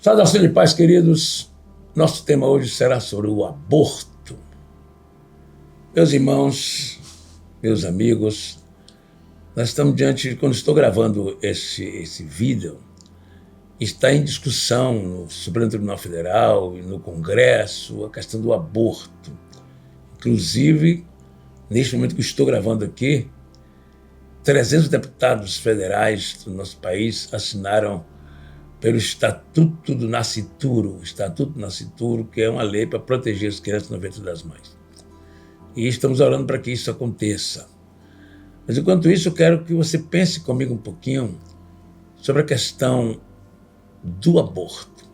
Saudação de paz, queridos. Nosso tema hoje será sobre o aborto. Meus irmãos, meus amigos, nós estamos diante, quando estou gravando esse vídeo, está em discussão no Supremo Tribunal Federal e no Congresso a questão do aborto. Inclusive, neste momento que estou gravando aqui, 300 deputados federais do nosso país assinaram pelo Estatuto do Nascituro, que é uma lei para proteger as crianças no ventre das mães. E estamos orando para que isso aconteça. Mas enquanto isso, eu quero que você pense comigo um pouquinho sobre a questão do aborto.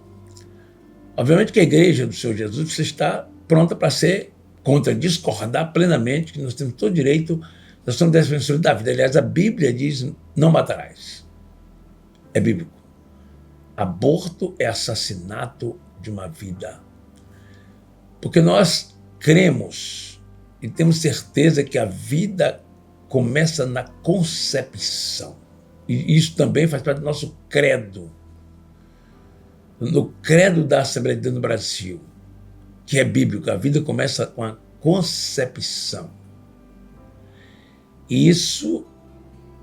Obviamente que a Igreja do Senhor Jesus você está pronta para ser contra, discordar plenamente, que nós temos todo direito, nós somos defensores da vida. Aliás, a Bíblia diz, não matarás. É bíblico. Aborto é assassinato de uma vida. Porque nós cremos e temos certeza que a vida começa na concepção. E isso também faz parte do nosso credo. No credo da Assembleia de Deus no Brasil, que é bíblico, a vida começa com a concepção. E isso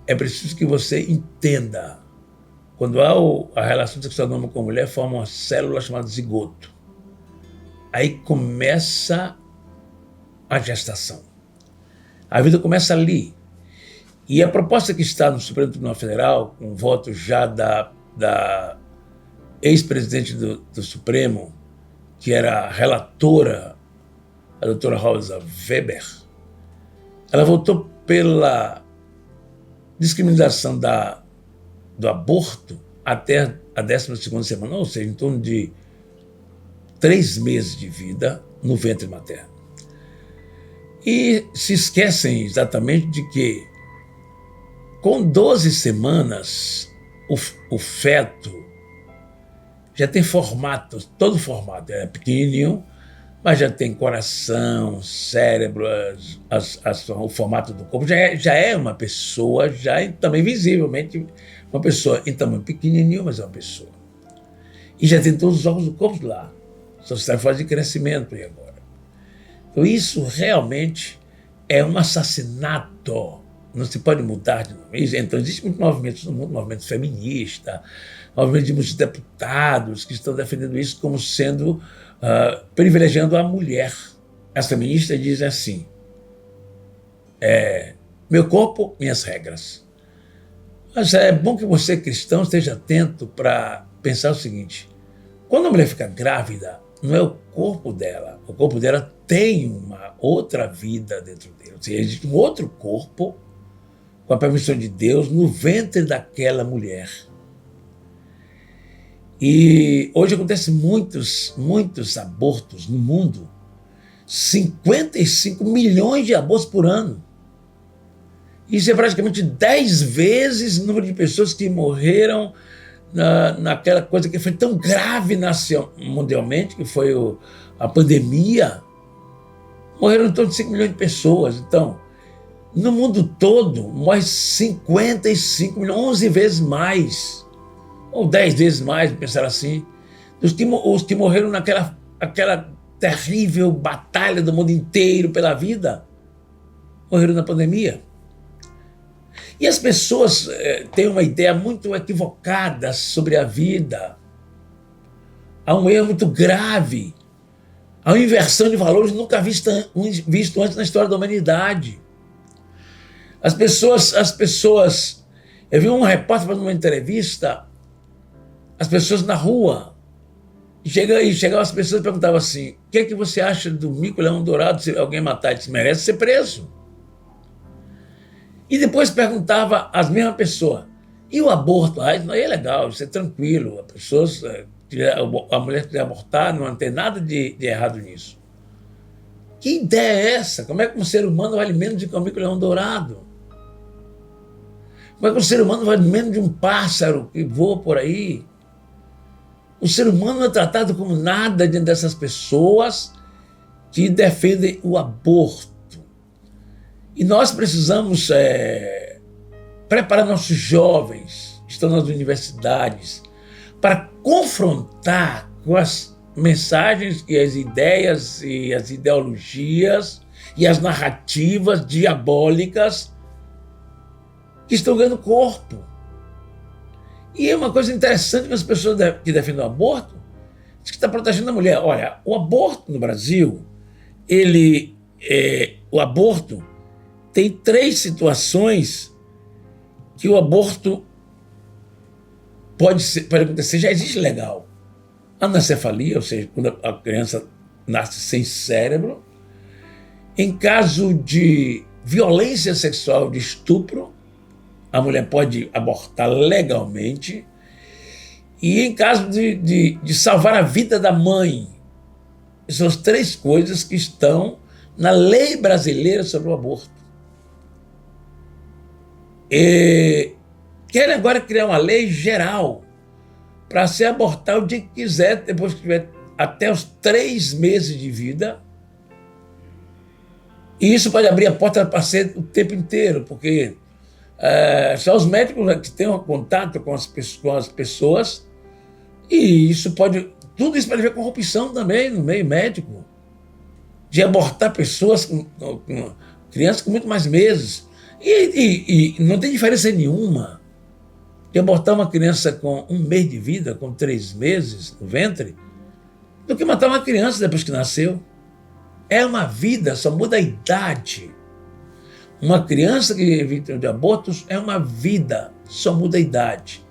é preciso que você entenda. Quando há a relação sexual do homem com a mulher, forma uma célula chamada zigoto. Aí começa a gestação. A vida começa ali. E a proposta que está no Supremo Tribunal Federal, com voto já da ex-presidente do Supremo, que era a relatora, a doutora Rosa Weber, ela votou pela descriminalização do aborto até a 12ª semana, ou seja, em torno de 3 meses de vida no ventre materno. E se esquecem exatamente de que com 12 semanas o feto já tem formato, todo formato, é pequenininho, mas já tem coração, cérebro, o formato do corpo, já é uma pessoa, também visivelmente uma pessoa em tamanho pequenininho, mas é uma pessoa. E já tem todos os órgãos do corpo lá, só está em fase de crescimento e agora. Então isso realmente é um assassinato, não se pode mudar de nome. Então existem muitos movimentos no mundo, movimento feminista, movimento de muitos deputados que estão defendendo isso como sendo privilegiando a mulher. As feministas dizem assim, meu corpo, minhas regras. Mas é bom que você, cristão, esteja atento para pensar o seguinte, quando a mulher fica grávida, não é o corpo dela tem uma outra vida dentro dele, ou seja, existe um outro corpo, com a permissão de Deus, no ventre daquela mulher. E hoje acontecem muitos abortos no mundo, 55 milhões de abortos por ano. Isso é praticamente 10 vezes o número de pessoas que morreram naquela coisa que foi tão grave mundialmente, que foi a pandemia. Morreram em torno de 5 milhões de pessoas. Então, no mundo todo, morre 55 milhões, 11 vezes mais, ou 10 vezes mais, pensar assim, os que morreram aquela terrível batalha do mundo inteiro pela vida, morreram na pandemia. E as pessoas têm uma ideia muito equivocada sobre a vida. Há um erro muito grave. Há uma inversão de valores nunca visto antes na história da humanidade. As pessoas... Eu vi um repórter fazendo uma entrevista, as pessoas na rua, e chegavam as pessoas e perguntavam assim, o que é que você acha do mico-leão dourado se alguém matar? Ele disse, merece ser preso. E depois perguntava às mesmas pessoas, e o aborto? Isso aí é legal, isso é tranquilo, a mulher quiser abortar, não tem nada de errado nisso. Que ideia é essa? Como é que um ser humano vale menos do que um mico-leão dourado? Como é que um ser humano vale menos de um pássaro que voa por aí? O ser humano não é tratado como nada diante dessas pessoas que defendem o aborto. E nós precisamos preparar nossos jovens, que estão nas universidades, para confrontar com as mensagens e as ideias e as ideologias e as narrativas diabólicas que estão ganhando corpo. E é uma coisa interessante que as pessoas que defendem o aborto diz que está protegendo a mulher. Olha, o aborto no Brasil, o aborto tem 3 situações que o aborto pode acontecer, já existe legal. Anencefalia, ou seja, quando a criança nasce sem cérebro. Em caso de violência sexual, de estupro, a mulher pode abortar legalmente. E em caso de salvar a vida da mãe. São as 3 coisas que estão na lei brasileira sobre o aborto. E querem agora criar uma lei geral para se abortar o dia que quiser, depois que tiver até os 3 meses de vida. E isso pode abrir a porta para ser o tempo inteiro, porque só os médicos que têm um contato com as pessoas, e tudo isso pode ver corrupção também no meio médico, de abortar pessoas, com crianças com muito mais meses. E não tem diferença nenhuma de abortar uma criança com 1 mês de vida, com 3 meses no ventre, do que matar uma criança depois que nasceu. É uma vida, só muda a idade. Uma criança que é vítima de abortos é uma vida, só muda a idade.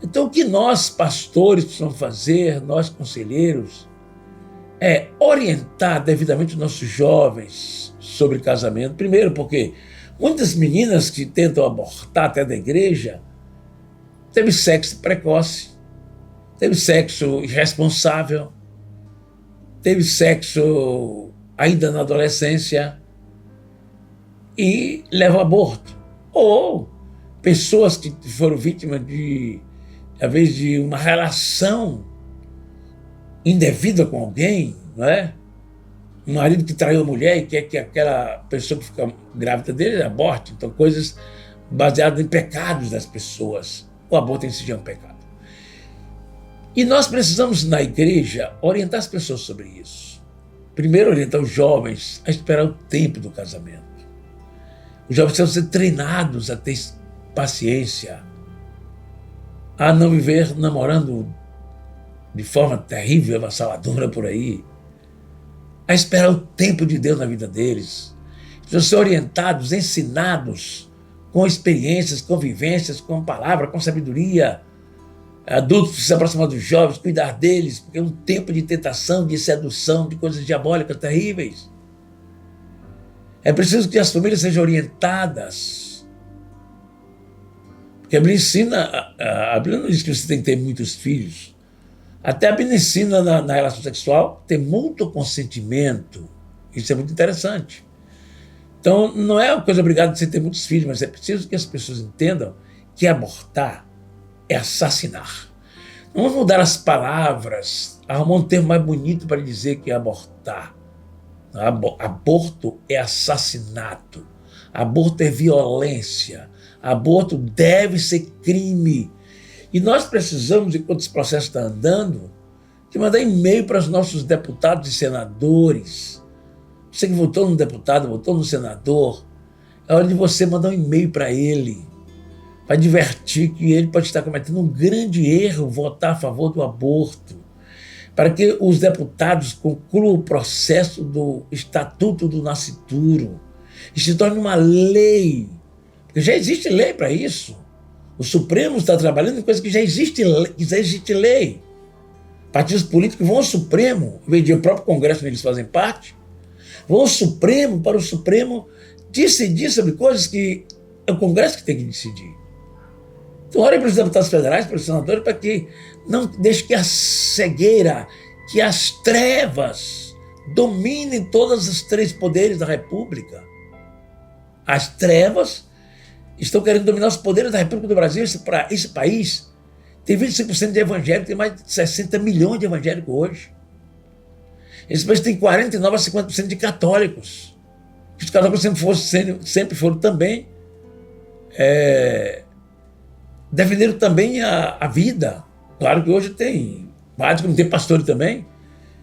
Então, o que nós, pastores, precisamos fazer, nós, conselheiros, é orientar devidamente os nossos jovens sobre casamento. Primeiro, porque muitas meninas que tentam abortar até da igreja teve sexo precoce, teve sexo irresponsável, teve sexo ainda na adolescência e leva ao aborto. Ou pessoas que foram vítimas às vezes, de uma relação indevida com alguém, não é? Um marido que traiu a mulher e quer que aquela pessoa que fica grávida dele aborte. Então, coisas baseadas em pecados das pessoas. O aborto em si já é um pecado. E nós precisamos, na igreja, orientar as pessoas sobre isso. Primeiro, orientar os jovens a esperar o tempo do casamento. Os jovens precisam ser treinados a ter paciência, a não viver namorando de forma terrível, avassaladora por aí, a esperar o tempo de Deus na vida deles. Precisam ser orientados, ensinados, com experiências, com vivências, com palavra, com sabedoria. Adultos precisam se aproximar dos jovens, cuidar deles, porque é um tempo de tentação, de sedução, de coisas diabólicas terríveis. É preciso que as famílias sejam orientadas. Porque a Bíblia ensina, a Bíblia não diz que você tem que ter muitos filhos. Até a Bíblia ensina na relação sexual ter muito consentimento. Isso é muito interessante. Então, não é uma coisa obrigada de você ter muitos filhos, mas é preciso que as pessoas entendam que abortar é assassinar. Não vamos mudar as palavras, arrumar um termo mais bonito para dizer que é abortar. Aborto é assassinato. Aborto é violência. Aborto deve ser crime. E nós precisamos, enquanto esse processo está andando, de mandar e-mail para os nossos deputados e senadores. Você que votou no deputado, votou no senador, é hora de você mandar um e-mail para ele, para advertir que ele pode estar cometendo um grande erro votar a favor do aborto, para que os deputados concluam o processo do Estatuto do Nascituro e se torne uma lei, porque já existe lei para isso. O Supremo está trabalhando em coisas que já existe lei. Partidos políticos vão ao Supremo, em vez de o próprio Congresso onde eles fazem parte, vão ao Supremo para o Supremo decidir sobre coisas que é o Congresso que tem que decidir. Então, olhem para os deputados federais, para os senadores, para que não deixe que a cegueira, que as trevas dominem todos os 3 poderes da República. As trevas estão querendo dominar os poderes da República do Brasil. Esse país tem 25% de evangélicos, tem mais de 60 milhões de evangélicos hoje. Esse país tem 49% a 50% de católicos. Os católicos sempre foram também, defenderam também a vida. Claro que hoje tem padre, como tem pastor também,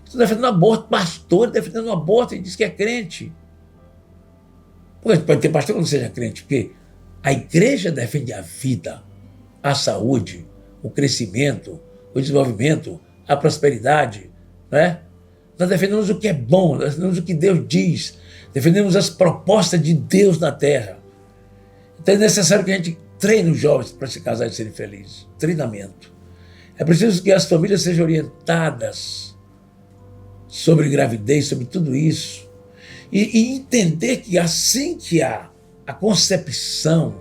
estão defendendo o aborto, pastor defendendo o aborto e diz que é crente. Pode ter pastor que não seja crente, porque a igreja defende a vida, a saúde, o crescimento, o desenvolvimento, a prosperidade, né? Nós defendemos o que é bom, nós defendemos o que Deus diz, defendemos as propostas de Deus na terra. Então é necessário que a gente treine os jovens para se casar e serem felizes. Treinamento. É preciso que as famílias sejam orientadas sobre gravidez, sobre tudo isso. E entender que assim que há a concepção,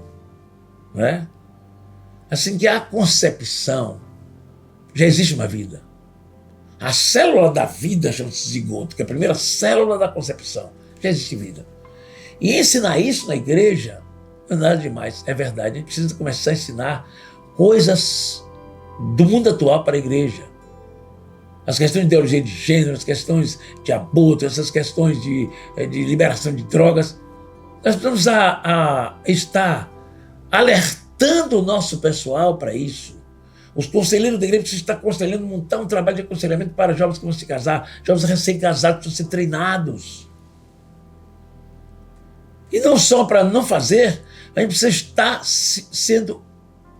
né? Assim que há a concepção, já existe uma vida. A célula da vida chama-se zigoto, que é a primeira célula da concepção. Já existe vida. E ensinar isso na igreja não é nada demais, é verdade. A gente precisa começar a ensinar coisas do mundo atual para a igreja. As questões de ideologia de gênero, as questões de aborto, essas questões de liberação de drogas. Nós precisamos estar alertando o nosso pessoal para isso. Os conselheiros da igreja precisam estar aconselhando, montar um trabalho de aconselhamento para jovens que vão se casar, jovens recém-casados precisam ser treinados. E não só para não fazer, a gente precisa estar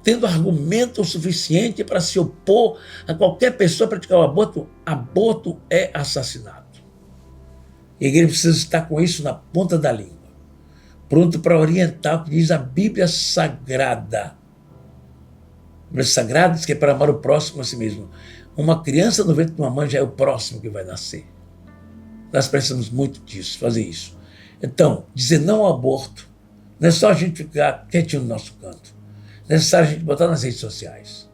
tendo argumento suficiente para se opor a qualquer pessoa praticar o aborto. Aborto é assassinato. E a igreja precisa estar com isso na ponta da língua, pronto para orientar o que diz a Bíblia Sagrada. A Bíblia Sagrada diz que é para amar o próximo a si mesmo. Uma criança no ventre de uma mãe já é o próximo que vai nascer. Nós precisamos muito disso, fazer isso. Então, dizer não ao aborto não é só a gente ficar quietinho no nosso canto. É necessário a gente botar nas redes sociais.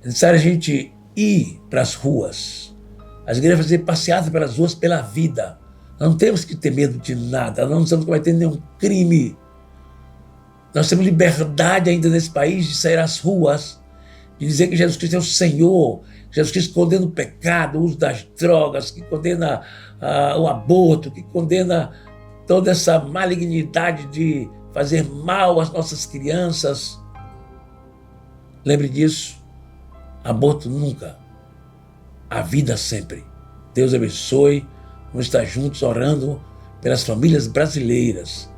É necessário a gente ir para as ruas. As igrejas fazer passeadas pelas ruas pela vida. Nós não temos que ter medo de nada. Nós não estamos cometendo nenhum crime. Nós temos liberdade ainda nesse país de sair às ruas, de dizer que Jesus Cristo é o Senhor. Jesus Cristo condena o pecado, o uso das drogas, que condena o aborto, que condena toda essa malignidade de fazer mal às nossas crianças. Lembre disso. Aborto nunca. A vida sempre. Deus abençoe. Vamos estar juntos orando pelas famílias brasileiras,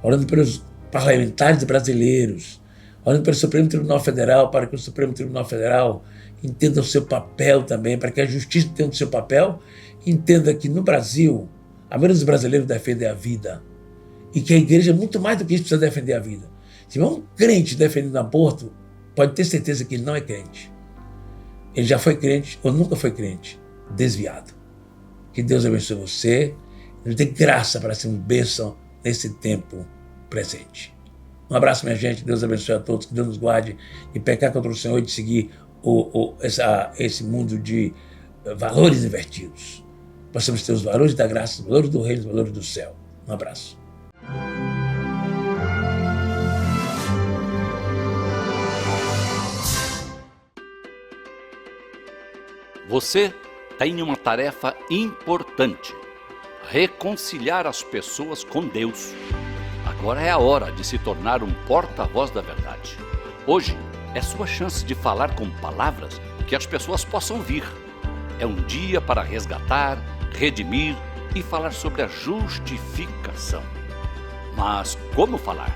orando pelos parlamentares brasileiros, orando pelo Supremo Tribunal Federal, para que o Supremo Tribunal Federal entenda o seu papel também, para que a justiça entenda o seu papel, entenda que no Brasil, a maioria dos brasileiros defende a vida, e que a igreja, muito mais do que isso, precisa defender a vida. Se tiver um crente defendendo aborto, pode ter certeza que ele não é crente. Ele já foi crente ou nunca foi crente, desviado. Que Deus abençoe você, Ele dê graça para ser uma bênção nesse tempo presente. Um abraço, minha gente, Deus abençoe a todos, que Deus nos guarde de pecar contra o Senhor e de seguir esse mundo de valores invertidos. Possamos ter os valores da graça, os valores do reino, os valores do céu. Um abraço. Você tem uma tarefa importante: reconciliar as pessoas com Deus. Agora é a hora de se tornar um porta-voz da verdade. Hoje é sua chance de falar com palavras que as pessoas possam ouvir. É um dia para resgatar, redimir e falar sobre a justificação. Mas como falar?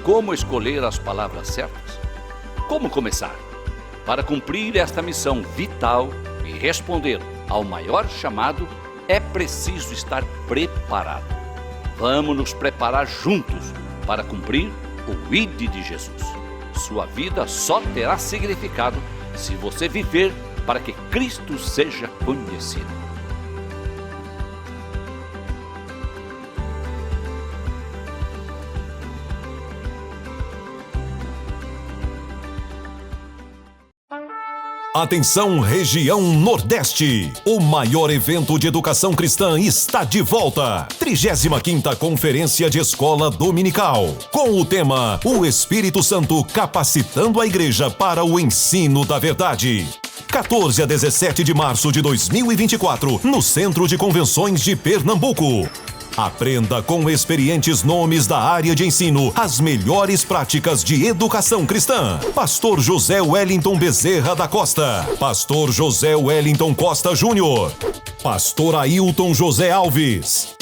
Como escolher as palavras certas? Como começar? Para cumprir esta missão vital e responder ao maior chamado, é preciso estar preparado. Vamos nos preparar juntos para cumprir o ID de Jesus. Sua vida só terá significado se você viver para que Cristo seja conhecido. Atenção, região Nordeste! O maior evento de educação cristã está de volta. 35ª Conferência de Escola Dominical. Com o tema O Espírito Santo capacitando a igreja para o ensino da verdade. 14 a 17 de março de 2024, no Centro de Convenções de Pernambuco. Aprenda com experientes nomes da área de ensino as melhores práticas de educação cristã. Pastor José Wellington Bezerra da Costa, Pastor José Wellington Costa Júnior, Pastor Ailton José Alves,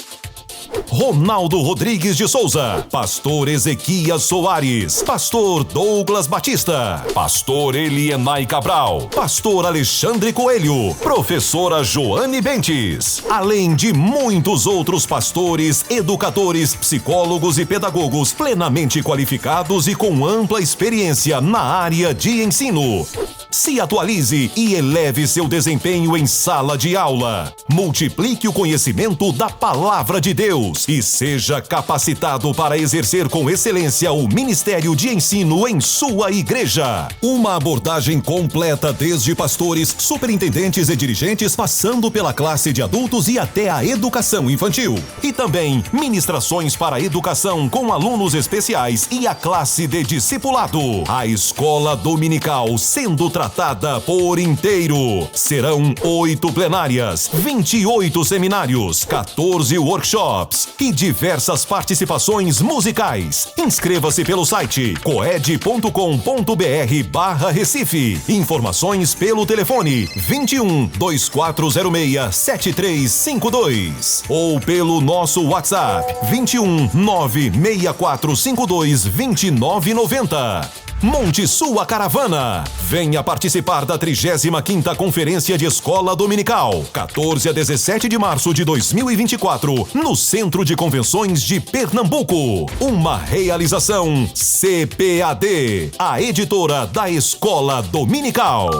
Ronaldo Rodrigues de Souza, Pastor Ezequias Soares, Pastor Douglas Batista, Pastor Elienay Cabral, Pastor Alexandre Coelho, Professora Joane Bentes, além de muitos outros pastores, educadores, psicólogos e pedagogos plenamente qualificados e com ampla experiência na área de ensino. Se atualize e eleve seu desempenho em sala de aula. Multiplique o conhecimento da Palavra de Deus e seja capacitado para exercer com excelência o ministério de ensino em sua igreja. Uma abordagem completa desde pastores, superintendentes e dirigentes, passando pela classe de adultos e até a educação infantil. E também ministrações para a educação com alunos especiais e a classe de discipulado. A escola dominical sendo tratada por inteiro. Serão 8 plenárias, 28 seminários, 14 workshops e diversas participações musicais. Inscreva-se pelo site coed.com.br/Recife. Informações pelo telefone 21 2406 7352 ou pelo nosso WhatsApp 21 96452 2990. Monte sua caravana. Venha participar da 35ª Conferência de Escola Dominical, 14 a 17 de março de 2024, no Centro de Convenções de Pernambuco. Uma realização CPAD, a editora da Escola Dominical.